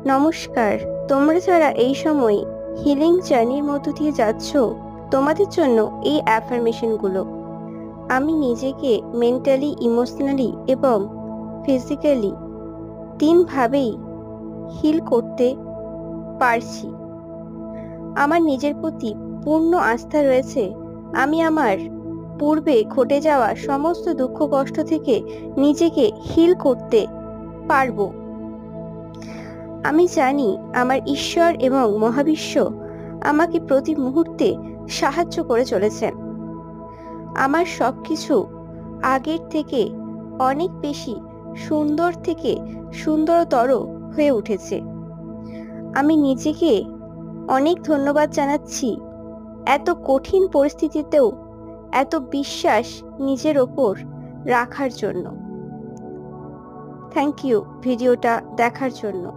নমস্কার। তোমরা যারা এই সময় হিলিং জার্নির মধ্য দিয়ে যাচ্ছ, তোমাদের জন্য এই অ্যাফার্মেশনগুলো। আমি নিজেকে মেন্টালি, ইমোশনালি এবং ফিজিক্যালি তিনভাবেই হিল করতে পারছি। আমার নিজের প্রতি পূর্ণ আস্থা রয়েছে। আমি আমার পূর্বে ঘটে যাওয়া সমস্ত দুঃখ কষ্ট থেকে নিজেকে হিল করতে পারবো। আমি জানি আমার ঈশ্বর এবং মহাবিশ্ব আমাকে প্রতি মুহূর্তে সাহায্য করে চলেছেন। আমার সবকিছু আগের থেকে অনেক বেশি সুন্দর থেকে সুন্দরতর হয়ে উঠেছে। আমি নিজেকে অনেক ধন্যবাদ জানাচ্ছি এত কঠিন পরিস্থিতিতেও এত বিশ্বাস নিজের ওপর রাখার জন্য। থ্যাংক ইউ ভিডিওটা দেখার জন্য।